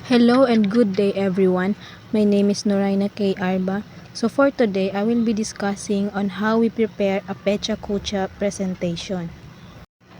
Hello and good day everyone. My name is Noraina K. Arba. So for today, I will be discussing on how we prepare a Pecha Kucha presentation.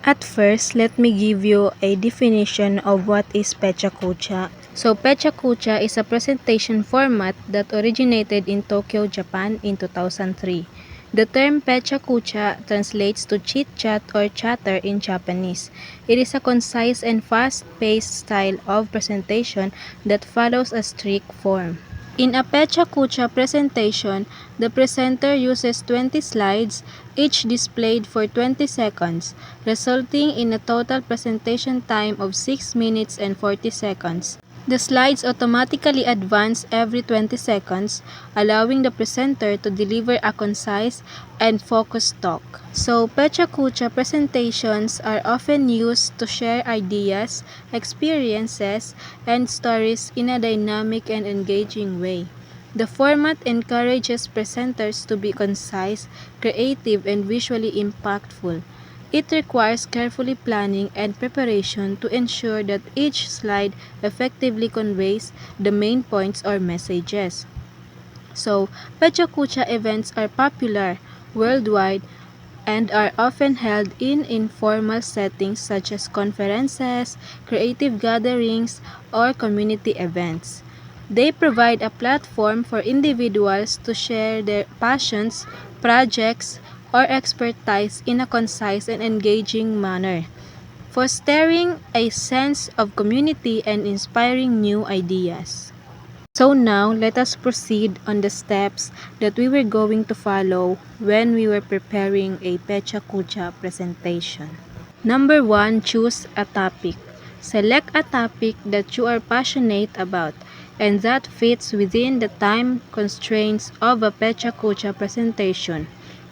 At first, let me give you a definition of what is Pecha Kucha. So Pecha Kucha is a presentation format that originated in Tokyo, Japan in 2003. The term Pecha Kucha translates to chit-chat or chatter in Japanese. It is a concise and fast-paced style of presentation that follows a strict form. In a Pecha Kucha presentation, the presenter uses 20 slides, each displayed for 20 seconds, resulting in a total presentation time of 6 minutes and 40 seconds. The slides automatically advance every 20 seconds, allowing the presenter to deliver a concise and focused talk. So, Pecha Kucha presentations are often used to share ideas, experiences, and stories in a dynamic and engaging way. The format encourages presenters to be concise, creative, and visually impactful. It requires carefully planning and preparation to ensure that each slide effectively conveys the main points or messages. So, Pecha Kucha events are popular worldwide and are often held in informal settings such as conferences, creative gatherings, or community events. They provide a platform for individuals to share their passions, projects, or expertise in a concise and engaging manner, fostering a sense of community and inspiring new ideas. So now, let us proceed on the steps that we were going to follow when we were preparing a Pecha Kucha presentation. Number 1, choose a topic. Select a topic that you are passionate about and that fits within the time constraints of a Pecha Kucha presentation.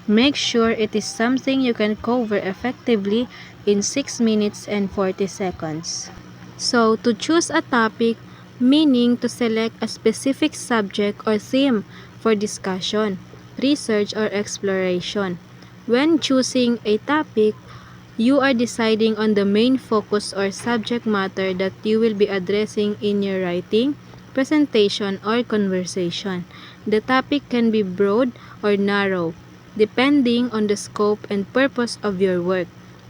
Make sure it is something you can cover effectively in 6 minutes and 40 seconds. So, to choose a topic, meaning to select a specific subject or theme for discussion, research, or exploration. When choosing a topic, you are deciding on the main focus or subject matter that you will be addressing in your writing, presentation, or conversation. The topic can be broad or narrow, depending on the scope and purpose of your work.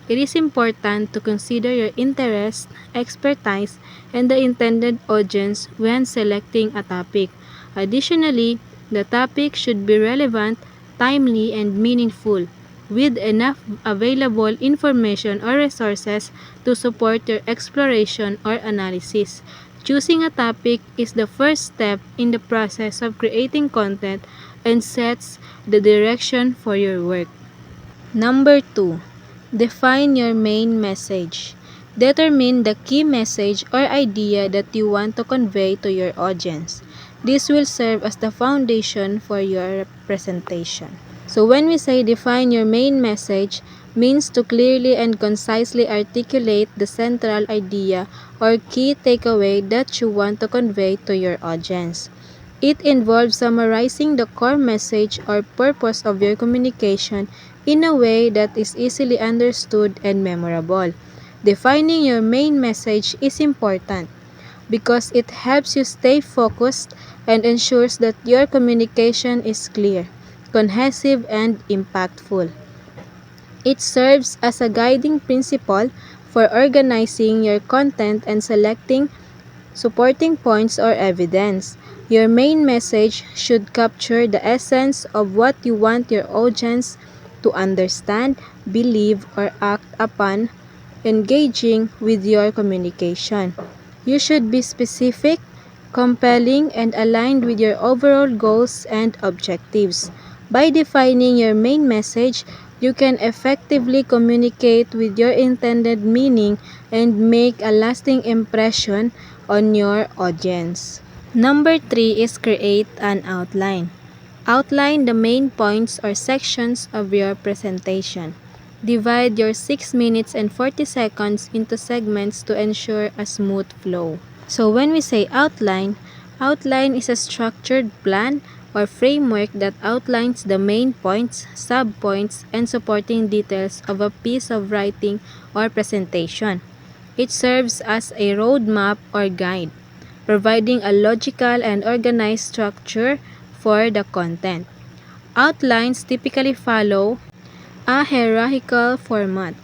It is important to consider your interest, expertise, and the intended audience when selecting a topic. Additionally, the topic should be relevant, timely, and meaningful, with enough available information or resources to support your exploration or analysis. Choosing a topic is the first step in the process of creating content and sets the direction for your work. Number 2. Define your main message. Determine the key message or idea that you want to convey to your audience. This will serve as the foundation for your presentation. So when we say define your main message, means to clearly and concisely articulate the central idea or key takeaway that you want to convey to your audience. It involves summarizing the core message or purpose of your communication in a way that is easily understood and memorable. Defining your main message is important because it helps you stay focused and ensures that your communication is clear, cohesive, and impactful. It serves as a guiding principle for organizing your content and selecting supporting points or evidence. Your main message should capture the essence of what you want your audience to understand, believe, or act upon engaging with your communication. You should be specific, compelling, and aligned with your overall goals and objectives. By defining your main message, you can effectively communicate with your intended meaning and make a lasting impression on your audience. Number 3 is create an outline. Outline the main points or sections of your presentation. Divide your 6 minutes and 40 seconds into segments to ensure a smooth flow. So when we say outline is a structured plan or framework that outlines the main points, sub-points, and supporting details of a piece of writing or presentation. It serves as a roadmap or guide, providing a logical and organized structure for the content. Outlines typically follow a hierarchical format,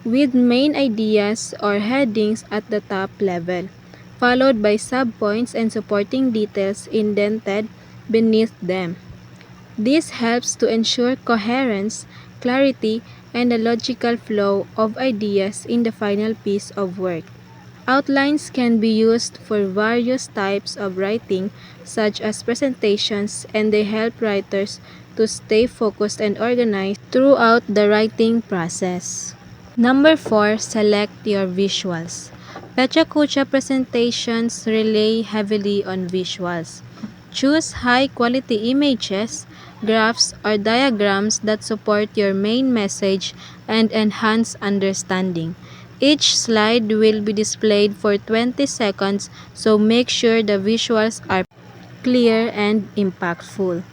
with main ideas or headings at the top level, followed by subpoints and supporting details indented beneath them. This helps to ensure coherence, clarity, and a logical flow of ideas in the final piece of work. Outlines can be used for various types of writing, such as presentations, and they help writers to stay focused and organized throughout the writing process. Number 4, select your visuals. PechaKucha presentations rely heavily on visuals. Choose high-quality images, graphs, or diagrams that support your main message and enhance understanding. Each slide will be displayed for 20 seconds, so make sure the visuals are clear and impactful.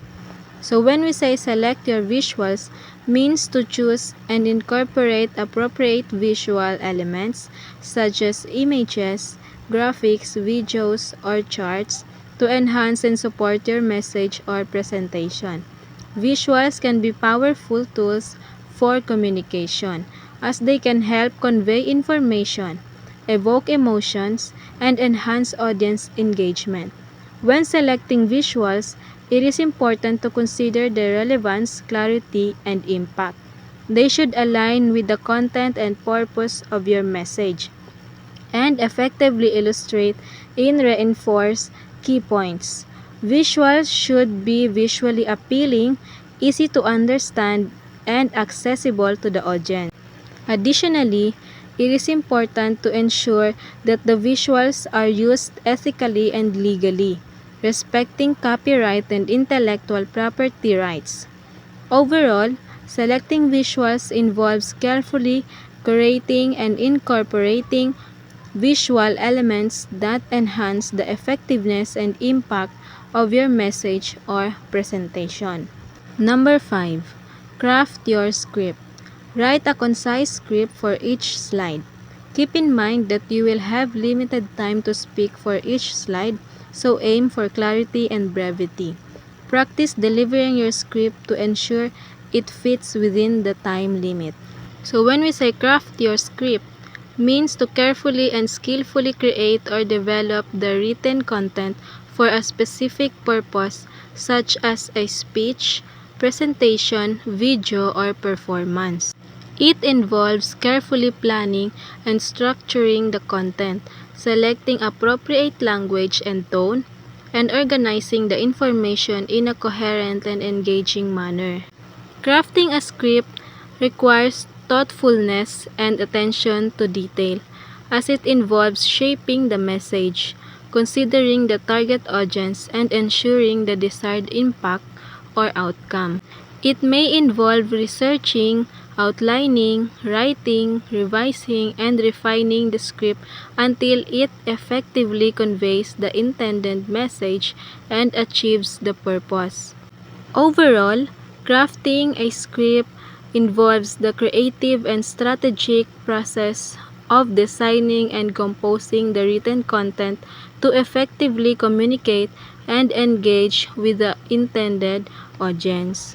So when we say select your visuals, means to choose and incorporate appropriate visual elements such as images, graphics, videos, or charts to enhance and support your message or presentation. Visuals can be powerful tools for communication, as they can help convey information, evoke emotions, and enhance audience engagement. When selecting visuals, it is important to consider their relevance, clarity, and impact. They should align with the content and purpose of your message and effectively illustrate and reinforce key points. Visuals should be visually appealing, easy to understand, and accessible to the audience. Additionally, it is important to ensure that the visuals are used ethically and legally, respecting copyright and intellectual property rights. Overall, selecting visuals involves carefully curating and incorporating visual elements that enhance the effectiveness and impact of your message or presentation. Number 5. Craft your script. Write a concise script for each slide. Keep in mind that you will have limited time to speak for each slide, so aim for clarity and brevity. Practice delivering your script to ensure it fits within the time limit. So when we say craft your script, means to carefully and skillfully create or develop the written content for a specific purpose, such as a speech, presentation, video, or performance. It involves carefully planning and structuring the content, selecting appropriate language and tone, and organizing the information in a coherent and engaging manner. Crafting a script requires thoughtfulness and attention to detail, as it involves shaping the message, considering the target audience, and ensuring the desired impact or outcome. It may involve researching, outlining, writing, revising, and refining the script until it effectively conveys the intended message and achieves the purpose. Overall, crafting a script involves the creative and strategic process of designing and composing the written content to effectively communicate and engage with the intended audience.